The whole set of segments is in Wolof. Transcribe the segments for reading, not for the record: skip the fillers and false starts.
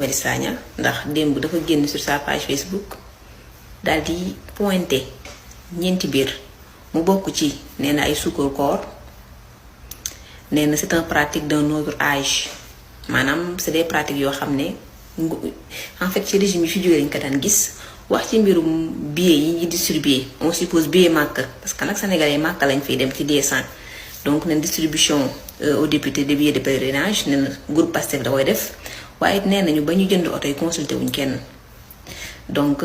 Marius Sagna ndax démb dafa génn sur sa page Facebook daal di pointé ñeenti biir mu bokk ci nee na ay sukkur koor nee na c'est une pratique d'un autre âge maanaam c'est des pratiques yoo xam ne en fait ci régime yi fi jógee lañ ko daan gis wax ci mbirum billets yi ñuy distribuer on suppose billet Makka parce que nag sénégalais Makka lañ fiy dem ci D100 donc nen distribution aux députés des billets de pèlerinage nee na groupe Pastef da koy def waaye it nee nañu ba ñu jënd oto yi consulté wuñ kenn donc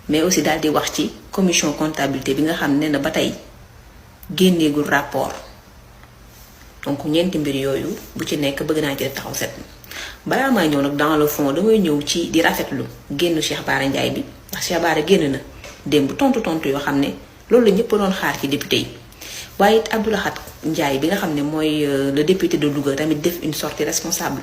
mais aussi daal di wax ci commission comptabilité bi nga xam ne na ba tey génneegul rapport donc ñeenti mbir yooyu bu ci nekk bëgg naa ci taxaw set balaa maa ñëw nag dans le fond damay ñëw ci di rafetlu génn Cheikh Bara Ndiaye bi ndax Cheikh Bara génn na démb tontu yoo xam ne loolu la ñëpp doon xaar ci député yi waaye it Abdou Lahad Ndiaye bi nga xam ne mooy le député de Louga tamit def une sortie responsable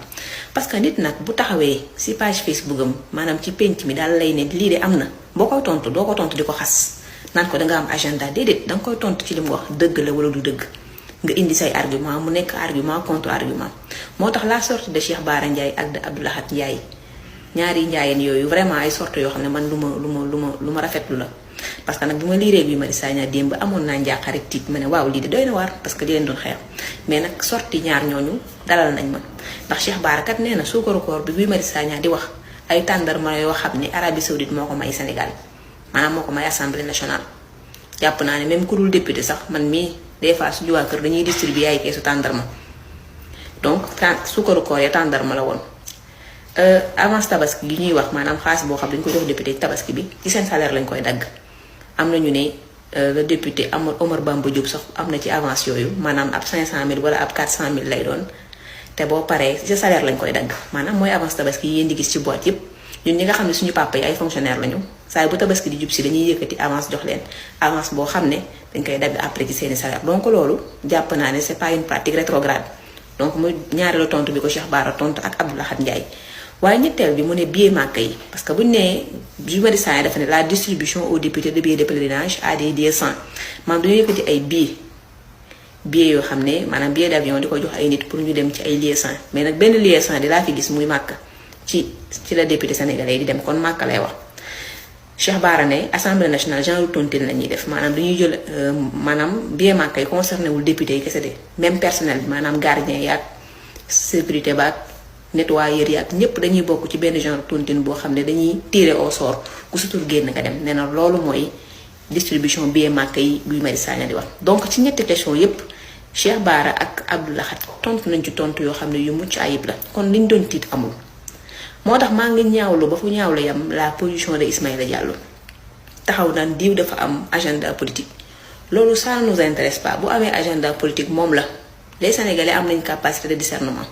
parce que nit nag bu taxawee ci page Facebook am maanaam ci penc mi daal lay ne lii de am na boo koy tontu doo ko tontu di ko xas naan ko danga am agenda déedéet danga koy tontu ci li mu wax dëgg la wala du dëgg nga indi say argument mu nekk argument contre argument moo tax la sortie de Cheikh Bara Ndiaye ak de Abdou Lahad Ndiaye ñaari njaayeen yooyu vraiment ay sorties yoo xam ne man lu ma rafetlu la parce que nag bi ma liiree Guy Marius Sagna démb amoon naa njàqare tiit ma ne waaw lii de doy na waar parce que di leen doon xeex mais nag sorti ñaar ñooñu dalal nañ ma ndax Cheikh Bara kat nee na suukaru koor bi Guy Marius Sagna di wax ay tàndarma yoo xam ne Arabie Saoudite moo ko may Sénégal maanaam moo ko may assemblée nationale. jàpp naa ne même ku dul député sax man mii des fois suñu waa kër dañuy distribuer ay keesu tàndarma donc suukaru koor ya tàndarma la woon. avance tabaski gi ñuy wax maanaam xaalis boo xam dañ ko jox député tabaski bi ci seen salaire lañ koy dagg. am nañu ne le député Omar Bamba Diop sax am na ci avance yooyu maanaam ab 500000 wala ab 400000 lay doon te boo paree ci salaire lañ koy dagg maanaam mooy avance tabaski yi yéen di gis ci boîte yépp ñun ñi nga xam ne suñu papa yi ay fonctionnaire lañu saa bu tabaski di jub si dañuy yëkkati avance jox leen avance boo xam ne dañ koy dagg après ci seeni salaire donc loolu jàpp naa ne c'est pas une pratique rétrograde donc muy ñaareelu tontu bi ko Cheikh Bara tontu ak Abdou Lahad Ndiaye. waaye ñetteel bi mu ne billet Makka yi parce que buñu nee Guy Marius Sagna dafa ne la distribution aux députés de billets de pèlerinage à des D100 maanaam dañoo yëkkati ay billets yoo xam ne maanaam billet d'avion di ko jox ay nit pour ñu dem ci ay lieu-saint mais nag benn lieu-saint di laa fi gis muy Makka ci la député sénégalais di dem kon Makka lay wax. Cheikh Bara ne assemblée nationale genre tontine la ñuy def maanaam dañuy jël maanaam billet Makka yi concerné wul député yi kese de même personnel bi maanaam gardien yaak sécurité baak. nettoyeur yi ak ñëpp dañuy bokk ci benn genre tontine boo xam ne dañuy tirer au sort ku sutur génn nga dem nee na loolu mooy distribution billet Makka yi Guy Marius Sagna di wax. donc ci ñetti question yépp Cheikh Bara ak Abdou Lahad tontu nañ ci tontu yoo xam ne yu mucc ayib la kon liñ doon tiit amul. moo tax maa ngi ñaawlu ba fu ñaawlu yam la position de Ismaïla Diallo taxaw naan diw dafa am agenda politique loolu ça ne nous intéresse pas bu amee agenda politique moom la les Sénégalais am nañ capacité de discernement.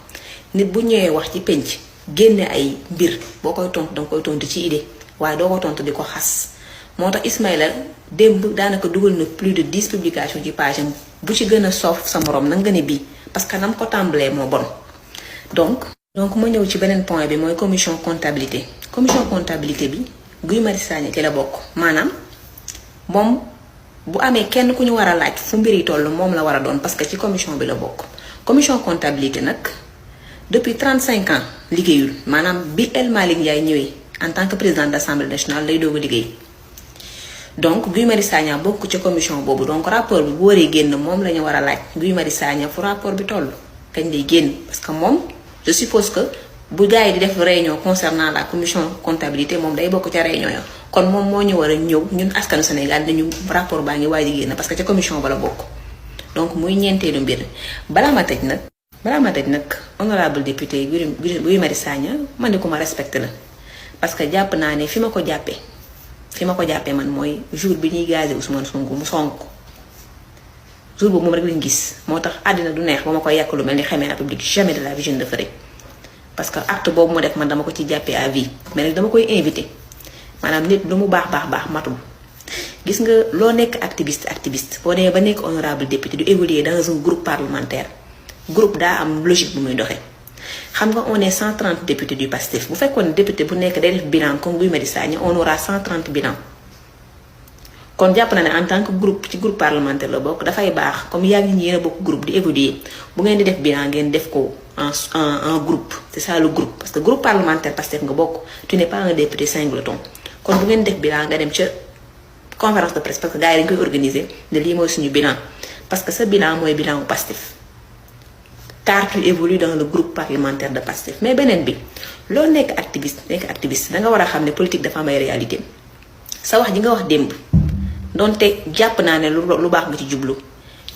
nit bu ñëwee wax ci penc génne ay mbir boo koy tontu danga koy tontu ci idée waaye doo ko tontu di ko xas moo tax Ismaïla démb daanaka dugal na plus de 10 publications ci page am bu ci gën a soof sa morom na nga ne bii parce que nam ko tàmbalee moo bon. donc ma ñëw ci beneen point bi mooy commission comptabilité bi Guy Marius Sagna ci la bokk maanaam moom bu amee kenn ku ñu war a laaj fu mbir yi toll moom la war a doon parce que ci commission bi la bokk commission comptabilité nag. depuis 35 ans liggéeyul maanaam bi El Malick Ndiaye ñëwee en tant que président de l'Assemblée nationale lay doog a liggéey donc Guy Marius Sagna bokk ci commission boobu donc rapport bi bu waree génn moom la ñu war a laaj Guy Marius Sagna fu rapport bi toll kañ lay génn parce que moom je suppose que bu gars yi di def réunion concernant la commission comptabilité moom day bokk ca réunion ya kon moom moo ñu war a ñëw ñun askanu Sénégal dañu rapport baa ngi waaj a génn parce que ca commission ba la bokk donc muy ñeenteelu mbir balaa ma tëj nag honorable député Guy Marius Sagna man de ku ma respecté la parce que jàpp naa ne fi ma ko jàppee man mooy jour bi ñuy gazé Ousmane Sonko mu sonk jour boobu moom rek lañ gis moo tax àddina du neex ba ma koy yàq lu mel ni xamee na public jamais de la vie je ne le ferai parce que acte boobu mu def man dama ko ci jàppee à vie mais nag dama koy invité maanaam nit lu mu baax matul gis nga loo nekk activiste boo demee ba nekk honorable député du évoluer dans un groupe parlementaire groupe daa am logique bu muy doxee xam nga on est 130 députés du PASTEF bu fekkoon député bu nekk day def bilan comme Guy Marius Sagna on aura 130 bilan kon jàpp na ne en tant que groupe ci groupe parlementaire la bokk dafay baax comme yaa ngi yéen a bokk groupe di évoluer bu ngeen di def bilan ngeen def ko en groupe. C'est ça le groupe. Parce que groupe parlementaire Pastef nga bokk, tu n'es pas un député singleton. Kon bu ngeen def bilan nga dem ca conférence de presse parce que gars yi dañ koy organiser ne lii mooy suñu bilan. Parce que ce bilan mooy bilan wu Pastef. Car tu évolues dans le groupe parlementaire de Pastef. Mais beneen bi loo nekk activiste da nga war a xam ne politique dafa am ay réalité. Sa wax ji nga wax démb donte jàpp naa ne lu baax nga ci jublu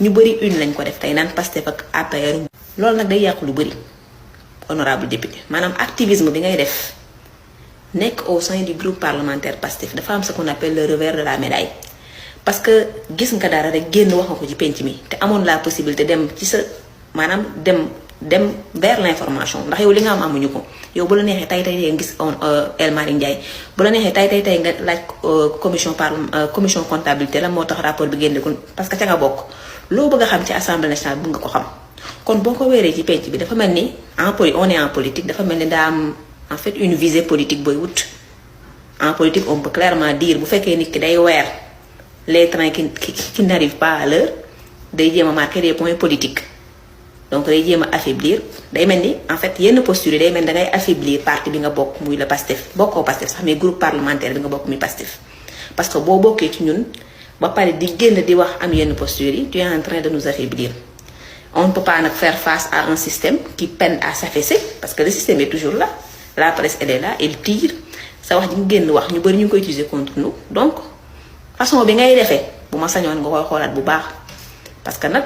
ñu bëri une lañ ko def tey naan Pastef ak APR. loolu nag day yàqu lu bëri honorable député maanaam activisme bi ngay def nekk au sein du groupe parlementaire Pastef dafa am ce qu'on appelle le revers de la médaille. Parce que gis nga dara rek génn wax nga ko ci penc mi te amoon la possibilité dem ci sa maanaam dem vers l'information ndax yow li nga am amuñu ko yow bu la neexee tey nga gis El Malick Ndiaye bu la neexee tey nga laaj commission comptabilité la moo tax rapport bi génne ko parce que ca nga bokk loo bëgg a xam ci assemblée nationale bëgg nga ko xam. kon boo ko weeree ci penc bi dafa mel ni on est en politique dafa mel ni daa am en fait une visée politique booy wut. En politique on peut clairement dire bu fekkee nit ki day weer les trains qui n'arrivent pas à l'heure day jéem a marquer des points politiques. Donc day jéem a affaiblir day mel ni en fait yenn posture yi day mel ni dangay affaiblir parti bi nga bokk muy la Pastef bokkoo Pastef sax mais groupe parlementaire bi nga bokk muy Pastef. Parce que boo bokkee ci ñun ba pare di génn di wax am yenn posture yi tu es en train de nous affaiblir. On ne peut pas nag faire face à un système qui peine à s'affaisser parce que le système est toujours là la presse elle est là elle tire sa wax ji nga génn wax ñu bëri ñu ngi koy utiliser contre nous donc façon bi ngay defee bu ma sañoon nga koy xoolaat bu baax parce que nag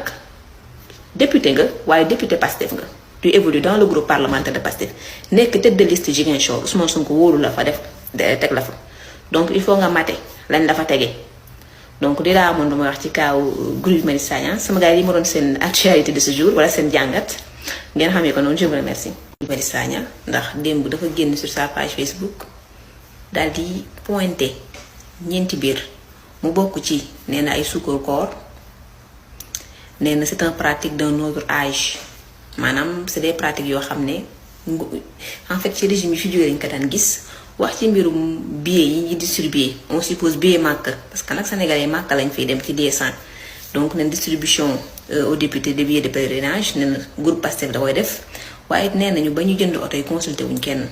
député nga waaye député Pastef nga tu évolues dans le groupe parlementaire de Pastef nekk tête de liste Ziguinchor Ousmane Sonko wóolu la fa def teg la fa donc il faut nga mate lañ la fa tegee. Donc di laa amoon lu ma wax ci kaaw Guy Marius Sagna sama gars yi ma doon seen actualité de ce jour wala seen jàngat ngeen xamee ko noonu je vous remercie. Guy Marius Sagna ndax démb dafa génn sur sa page Facebook daal di pointé ñeenti biir mu bokk ci nee na ay suukar koor nee na c'est une pratique d'un autre âge maanaam c'est des pratiques yoo xam ne en fait ci régime yi fi jógee dañ ko daan gis. wax ci mbirum billet yi ñuy distribuer on suppose billet Makka parce que nag sénégalais Makka lañ fiy dem ci D100 donc nen distribution aux députés de billets de pèlerinage nee na groupe Pastef da koy def waaye it nee nañu ba ñu jënd oto yi consulté wuñ kenn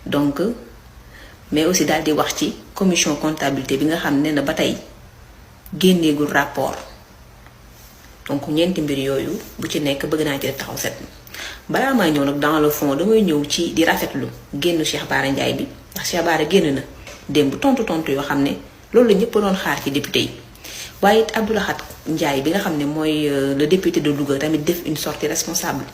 donc mais aussi daal di wax ci commission comptabilité bi nga xam ne na ba tey génneegul rapport donc ñeenti mbir yooyu bu ci nekk bëgg naa ci def taxaw set. balaa may ñëw nag dans le fond damay ñëw ci di rafetlu génn Cheikh Bara Ndiaye bi ndax Cheikh Bara génn na démb tontu yoo xam ne loolu la ñëpp doon xaar ci député yi waaye it Abdou Lahad Ndiaye bi nga xam ne mooy le député de Louga tamit def une sortie responsable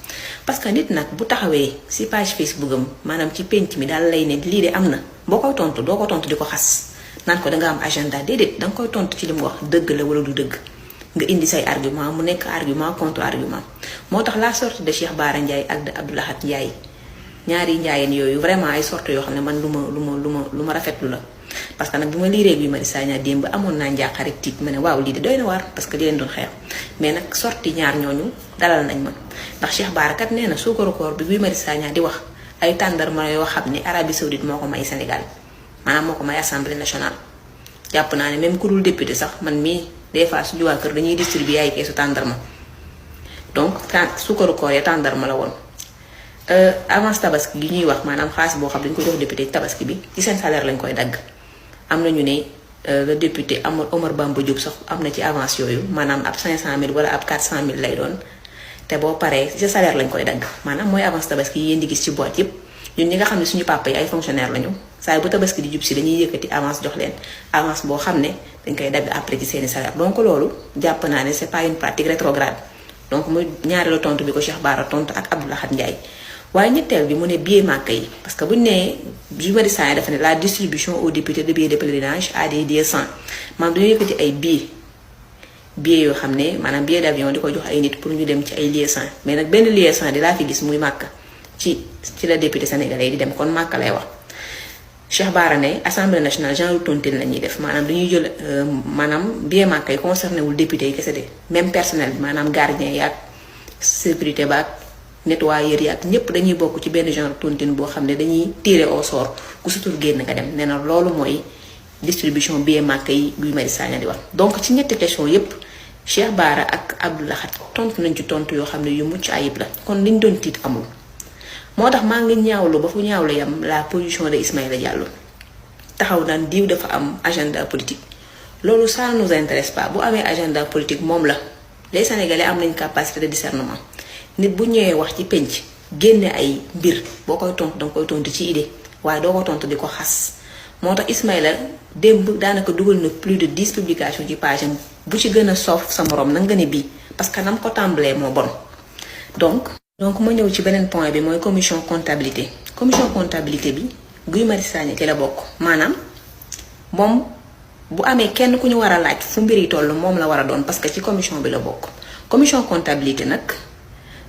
parce que nit nag bu taxawee ci page Facebook am maanaam ci penc mi daal lay ne lii de am na boo koy tontu doo ko tontu di ko xas naan ko danga am agenda déedéet danga koy tontu ci li mu wax dëgg la wala du dëgg. nga indi say argument mu nekk argument contre argument moo tax la sortie de Cheikh Bara Ndiaye ak de Abdou Lahad Ndiaye ñaari njaayeen yooyu vraiment ay sorties yoo xam ne man lu ma rafetlu la parce que nag bi ma liiree Guy Marius Sagna démb amoon naa njàqare tiit ma ne waaw lii de doy na waar parce que di leen doon xeex mais nag sortie ñaar ñooñu dalal nañ ma ndax Cheikh Bara kat nee na suukaru koor bi Guy Marius Sagna di wax ay tàndarma yoo xam ne Arabie Saoudite moo ko may Sénégal maanaam moo ko may Assemblée nationale jàpp naa ne même ku dul député sax man mii des fois suñu waa kër dañuy distribuer ay keesu tàndarma donc suukaru koor ya tàndarma la woon avance tabaski gi ñuy wax maanaam xaalis boo xam dañ ko jox député tabaski bi ci seen salaire lañ koy dagg am na ñu ne le député Omar Bamba Diop sax am na ci avance yooyu maanaam ab 500000 wala ab 400000 lay doon te boo paree ci sa salaire lañ koy dagg maanaam mooy avance tabaski yi yéen di gis ci boîte yépp ñun ñi nga xam ne suñu papa yi ay fonctionnaire lañu saa bu tabaski di jub si dañuy yëkkati avance jox leen avance boo xam ne dañ koy dagg après ci seeni salaire donc loolu jàpp naa ne c'est pas une pratique rétrograde donc muy ñaareelu tontu bi ko Cheikh Bara tontu ak Abdou Lahad Ndiaye waaye ñetteel bi mu ne billet Makka yi parce que buñu nee Guy Marius Sagna dafa ne la distribution aux députés de billets de pèlerinage à des D100 maanaam dañoo yëkkati ay billets yoo xam ne maanaam billet d'avion di ko jox ay nit pour ñu dem ci ay lieu-saint mais nag benn lieu-saint di laa fi gis muy Makka ci la député sénégalais di dem kon Makka lay wax Cheikh Bara ne assemblée nationale genre tontine la ñuy def maanaam dañuy jël maanaam billet Makka yi concerné wul député yi kese de même personnel bi maanaam gardien yaak sécurité baak nettoyeur yaak ñépp dañuy bokk ci benn genre tontine boo xam ne dañuy tirer au sort ku sutur génn nga dem nee na loolu mooy distribution billet Makka yi Guy Marius Sagna di wax donc ci ñetti question yépp Cheikh Bara ak Abdou Lahad tontu nañ ci tontu yoo xam ne yu mucc ayib la kon liñ doon tiit amul. moo tax maa ngi ñaawlu ba fu ñaawlu yam la position de Ismaïla Diallo taxaw naan diw dafa am agenda politique loolu ça nous intéresse pas bu amee agenda politique moom la les Sénégalais am nañ capacité de discernement nit bu ñëwee wax ci penc génne ay mbir boo koy tontu danga koy tontu ci idée waaye doo ko tontu di ko xas moo tax Ismaïla démb daanaka dugal na plus de 10 publications ci page am bu ci gën a soof sa morom na nga ne bii parce que nam ko tàmbalee moo bon donc ma ñëw ci beneen point bi mooy commission comptabilité bi Guy Marius Sagna ci la bokk maanaam moom bu amee kenn ku ñu war a laaj fu mbir yi toll moom la war a doon parce que ci commission bi la bokk commission comptabilité nag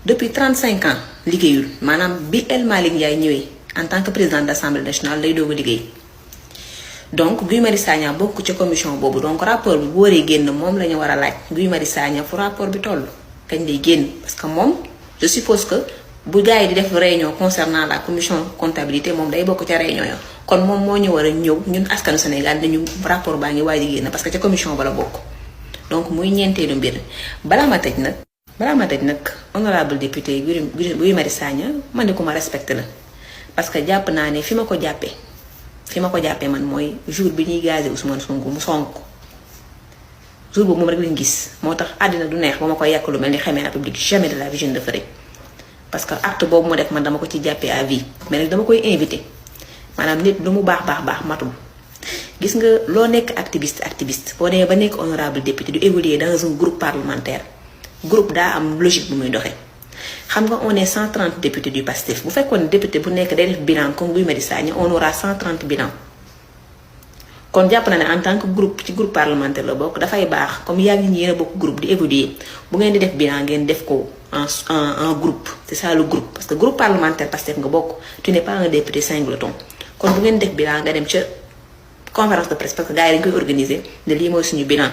depuis 35 ans liggéeyul maanaam bi El Malick Ndiaye ñëwee en tant que président de l'Assemblée nationale lay doog a liggéey donc Guy Marius Sagna bokk ci commission boobu donc rapport bi bu waree génn moom la ñu war a laaj Guy Marius Sagna fu rapport bi toll kañ lay génn parce que moom je suppose que bu gars yi di def réunion concernant la commission comptabilité moom day bokk ca réunion yo kon moom moo ñu war a ñëw ñun askanu Sénégal dañu rapport baa ngi waaj a génn parce que ca commission ba la bokk donc muy ñeenteelu mbir balaa ma tëj nag honorable député Guy Marius Sagna man de ku ma respecté la parce que jàpp naa ne fi ma ko jàppee man mooy jour bi ñuy gazé Ousmane Sonko mu sonk jour boobu moom rek lañ gis moo tax àddina du neex ba ma koy yàq lu mel ni xamee na public jamais de la vision de ferai parce que acte boobu mu def man dama ko ci jàppee à vie mais nag dama koy invité maanaam nit lu mu baax matul gis nga loo nekk activiste boo demee ba nekk honorable député du évoluer dans un groupe parlementaire groupe daa am logique bu muy doxee xam nga on est 130 députés du PASTEF bu fekkoon député bu nekk day def bilan comme Guy Marius Sagna on aura 130 bilan kon jàpp na ne en tant que groupe ci groupe parlementaire la bokk dafay baax comme yaa ngi ñi yéen a bokk groupe di évoluer bu ngeen di def bilan ngeen def ko en groupe c'est ça le groupe parce que groupe parlementaire Pastef nga bokk tu n'es pas un député singleton kon bu ngeen def bilan nga dem ca conférence de presse parce que gars yi dañ koy organiser ne lii mooy suñu bilan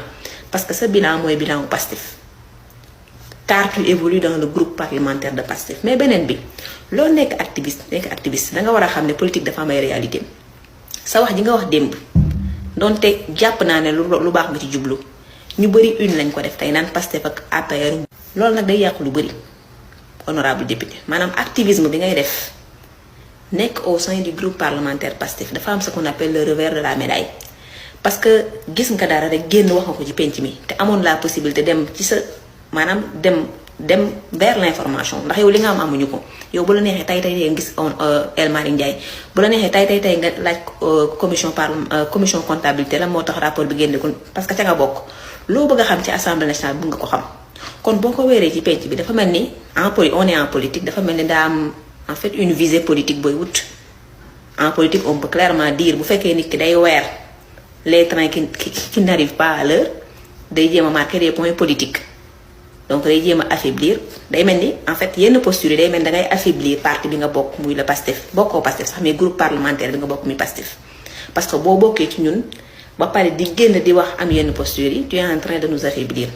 parce que sa bilan mooy bilan wu Pastef car tu évolues dans le groupe parlementaire de Pastef mais beneen bi loolu nekk activiste da nga war a xam ne politique dafa am ay réalité sa wax ji nga wax démb donte jàpp naa ne lu baax nga ci jublu ñu bëri une lañ ko def tey naan Pastef ak APR loolu nag day yàqu lu bëri honorable député maanaam activisme bi ngay def nekk au sein du groupe parlementaire Pastef dafa am ce qu'on appelle le revers de la médaille parce que gis nga dara rek génn wax nga ko ci penc mi te amoon la possibilité dem ci sa maanaam dem vers l'information ndax yow li nga am amuñu ko yow bu la neexee tey nga gis El Malick Ndiaye bu la neexee tey nga laaj commission comptabilité la moo tax rapport bi génne ko parce que ca nga bokk loo bëgg a xam ci assemblée nationale bëgg nga ko xam kon boo ko weeree ci penc bi dafa mel ni on est en politique dafa mel ni daa am en fait une visée politique booy wut en politique on peut clairement dire bu fekkee nit ki day weer les trains qui n'arrivent pas à l'heure day jéem a marquer des points politiques donc day jéem a affaiblir day mel ni en fait yenn posture yi day mel ni dangay affaiblir parti bi nga bokk muy la Pastef bokkoo Pastef sax mais groupe parlementaire bi nga bokk muy Pastef parce que boo bokkee ci ñun ba pare di génn di wax am yenn posture yi tu es en train de nous affaiblir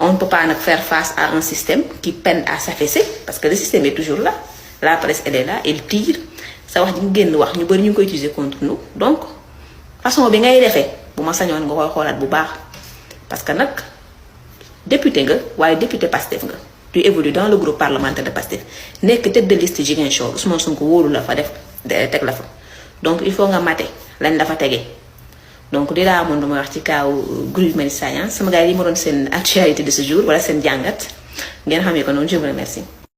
on ne peut pas nag faire face à un système qui peine à s'affaisser parce que le système est toujours là la presse elle est là elle tire sa wax ji nga génn wax ñu bëri ñu ngi koy utiliser contre nous donc façon bi ngay defee bu ma sañoon nga koy xoolaat bu baax parce que nag député nga waaye député Pastef nga tu évolues dans le groupe parlementaire de Pastef nekk tête de liste Ziguinchor Ousmane Sonko wóolu la fa def teg la fa donc il faut nga mate lañ la fa tegee donc di laa amoon lu may wax ci kaaw Guy Marius Sagna sama gars yi ma doon seen actualité de ce jour wala seen jàngat ngeen xamee ko noonu je vous remercie